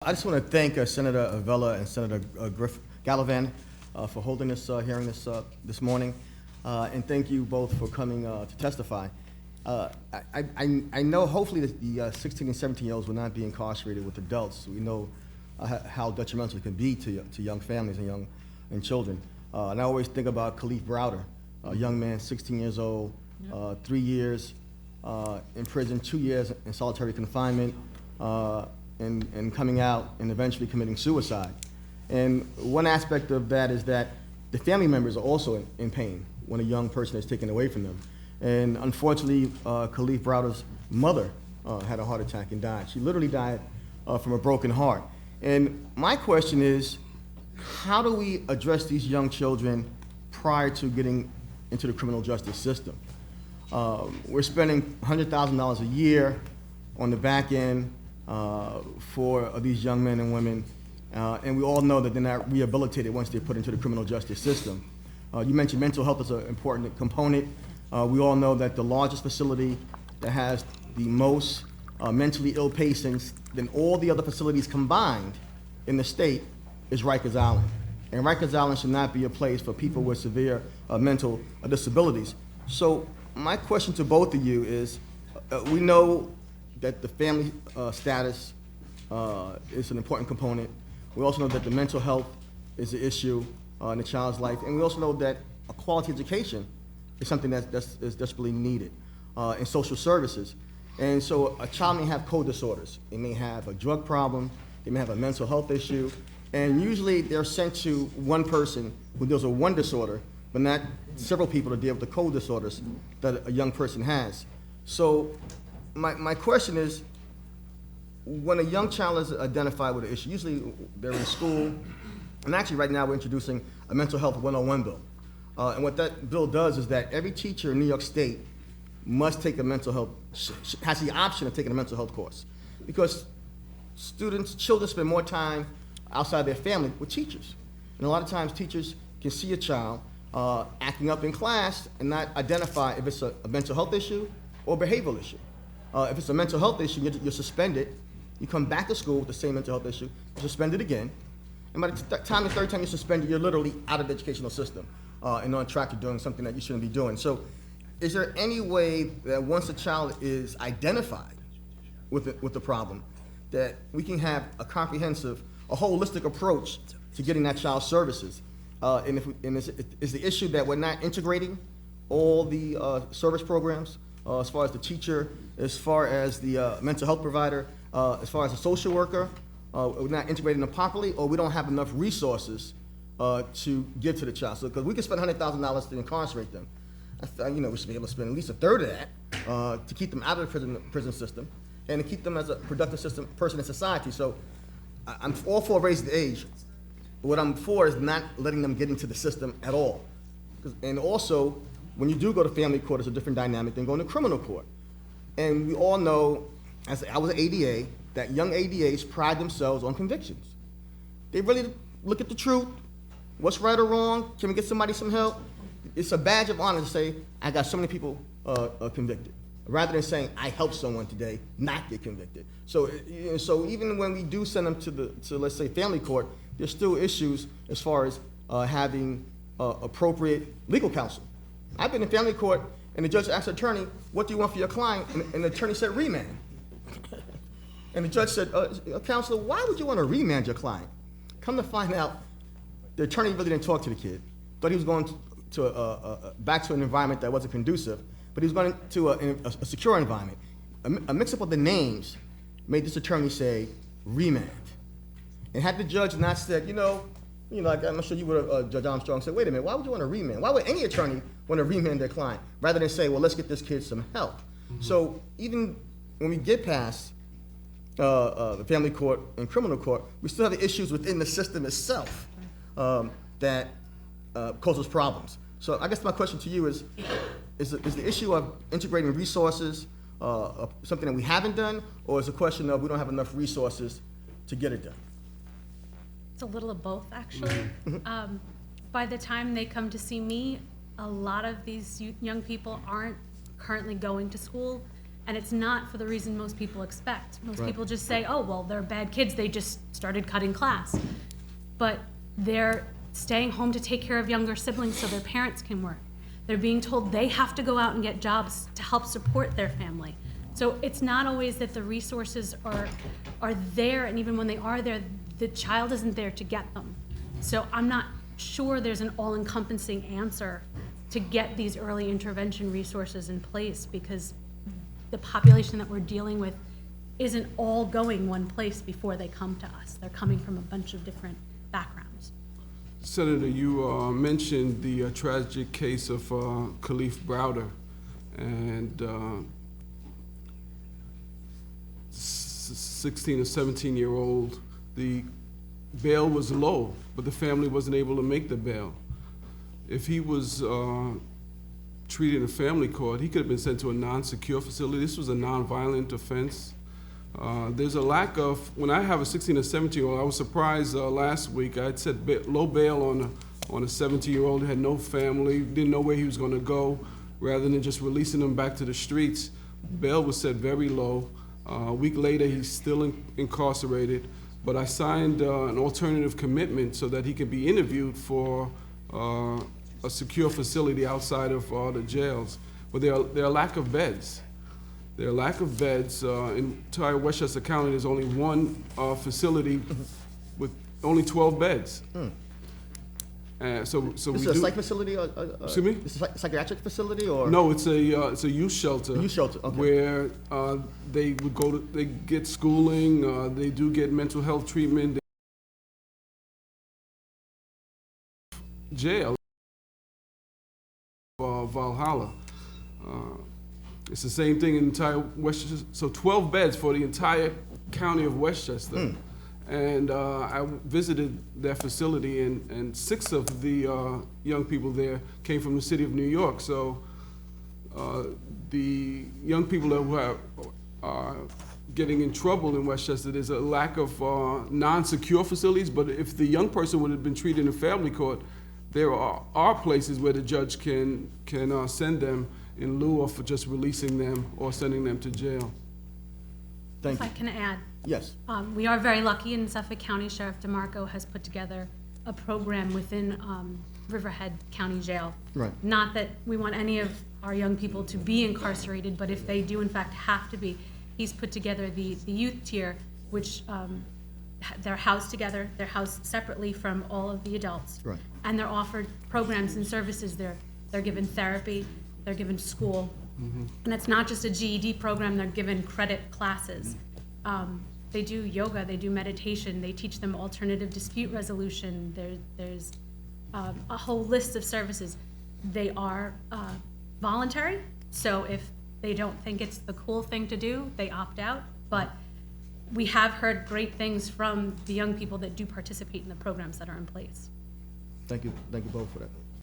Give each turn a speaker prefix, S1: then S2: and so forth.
S1: I just want to thank Senator Avella and Senator Gallivan for holding this hearing this morning, and thank you both for coming to testify. I know hopefully the 16 and 17-year-olds will not be incarcerated with adults. We know how detrimental it can be to young families and children. And I always think about Khalif Browder, a young man, 16 years old, 3 years in prison, 2 years in solitary confinement, and coming out and eventually committing suicide. And one aspect of that is that the family members are also in pain when a young person is taken away from them. And unfortunately, Khalif Browder's mother had a heart attack and died. She literally died from a broken heart. And my question is, how do we address these young children prior to getting into the criminal justice system? We're spending $100,000 a year on the back end for these young men and women, and we all know that they're not rehabilitated once they're put into the criminal justice system. You mentioned mental health is an important component. We all know that the largest facility that has the most mentally ill patients than all the other facilities combined in the state is Rikers Island. And Rikers Island should not be a place for people with severe mental disabilities. So my question to both of you is, we know that the family status is an important component. We also know that the mental health is an issue in the child's life. And we also know that a quality education is something that is desperately needed in social services. And so a child may have co-disorders. They may have a drug problem, they may have a mental health issue, and usually they're sent to one person who deals with one disorder, but not several people to deal with the co-disorders that a young person has. So my question is, when a young child is identified with an issue, usually they're in school, and actually right now we're introducing a mental health 101 bill. And what that bill does is that every teacher in New York State must take a mental health, has the option of taking a mental health course. Because children spend more time outside their family with teachers. And a lot of times teachers can see a child acting up in class and not identify if it's a mental health issue or a behavioral issue. If it's a mental health issue, you're suspended. You come back to school with the same mental health issue, you're suspended again. And by the third time you're suspended, you're literally out of the educational system and on track to doing something that you shouldn't be doing. So is there any way that once a child is identified with the problem, that we can have a comprehensive, a holistic approach to getting that child services? Is the issue that we're not integrating all the service programs, as far as the teacher, as far as the mental health provider, as far as the social worker, we're not integrating them properly, or we don't have enough resources to give to the child? So, because we can spend $100,000 to incarcerate them, we should be able to spend at least a third of that to keep them out of the prison system and to keep them as a productive person in society. So I'm all for raising the age, but what I'm for is not letting them get into the system at all. And also, when you do go to family court, it's a different dynamic than going to criminal court. And we all know, as I was an ADA, that young ADAs pride themselves on convictions. They really look at the truth, what's right or wrong, can we get somebody some help? It's a badge of honor to say, I got so many people convicted, rather than saying, I helped someone today not get convicted. So even when we do send them to let's say, family court, there's still issues as far as having appropriate legal counsel. I've been in family court, and the judge asked the attorney, what do you want for your client? And the attorney said, remand. And the judge said, counselor, why would you want to remand your Come to find out, the attorney really didn't talk to the kid, but he was going back to an environment that wasn't conducive, but he was going to a secure environment. A mix-up of the names made this attorney say, remand. And had the judge not said, like I'm sure you would have, Judge Armstrong, said, wait a minute, why would you want to remand? Why would any attorney want to remand their client, rather than say, well, let's get this kid some help? Mm-hmm. So even when we get past the family court and criminal court, we still have the issues within the system itself that causes problems. So I guess my question to you is the issue of integrating resources something that we haven't done, or is it a question of we don't have enough resources to get it done?
S2: It's a little of both, actually. By the time they come to see me, a lot of these young people aren't currently going to school, And it's not for the reason most people expect. Most
S1: Right.
S2: people just say, oh, well, they're bad kids, they just started cutting class. But they're staying home to take care of younger siblings so their parents can work. They're being told they have to go out and get jobs to help support their family. So it's not always that the resources are there, and even when they are there, the child isn't there to get them. So I'm not sure there's an all-encompassing answer to get these early intervention resources in place, because the population that we're dealing with isn't all going one place before they come to us. They're coming from a bunch of different backgrounds.
S3: Senator, you mentioned the tragic case of Khalif Browder, and 16 or 17-year-old, the bail was low, but the family wasn't able to make the bail. If he was treated in a family court, he could have been sent to a non-secure facility. This was a non-violent offense. There's a lack of, when I have a 16 or 17-year-old, I was surprised last week, I'd said low bail on a 17-year-old who had no family, didn't know where he was going to go, rather than just releasing him back to the streets. Bail was set very low. A week later, he's still incarcerated, but I signed an alternative commitment so that he could be interviewed for a secure facility outside of the jails. But there are lack of beds. There are lack of beds. In entire Westchester County, there's only one facility with only 12 beds. So
S1: This
S3: we
S1: is a
S3: do.
S1: psych facility or?
S3: Excuse me?
S1: This is a psychiatric facility or?
S3: No, it's a youth shelter.
S1: A youth shelter, okay.
S3: Where they would go to, they get schooling, they do get mental health treatment. Jail, Valhalla. It's the same thing in entire Westchester. So 12 beds for the entire county of Westchester. And I visited that facility, and 6 of the young people there came from the city of New York. So the young people that are getting in trouble in Westchester, there's a lack of non-secure facilities, but if the young person would have been treated in a family court, there are places where the judge can send them in lieu of just releasing them or sending them to jail.
S1: Thank
S2: If
S1: you.
S2: I can add,
S1: Yes.
S2: we are very lucky, and Suffolk County Sheriff DeMarco has put together a program within Riverhead County Jail.
S1: Right.
S2: Not that we want any of our young people to be incarcerated, but if they do in fact have to be, he's put together the youth tier, which they're housed together, they're housed separately from all of the adults.
S1: Right.
S2: And they're offered programs and services. They're given therapy, they're given school. And it's not just a GED program, they're given credit classes. They do yoga, they do meditation, they teach them alternative dispute resolution. There's a whole list of services. They are voluntary, so if they don't think it's the cool thing to do, they opt out. But we have heard great things from the young people that do participate in the programs that are in place.
S1: Thank you both for that.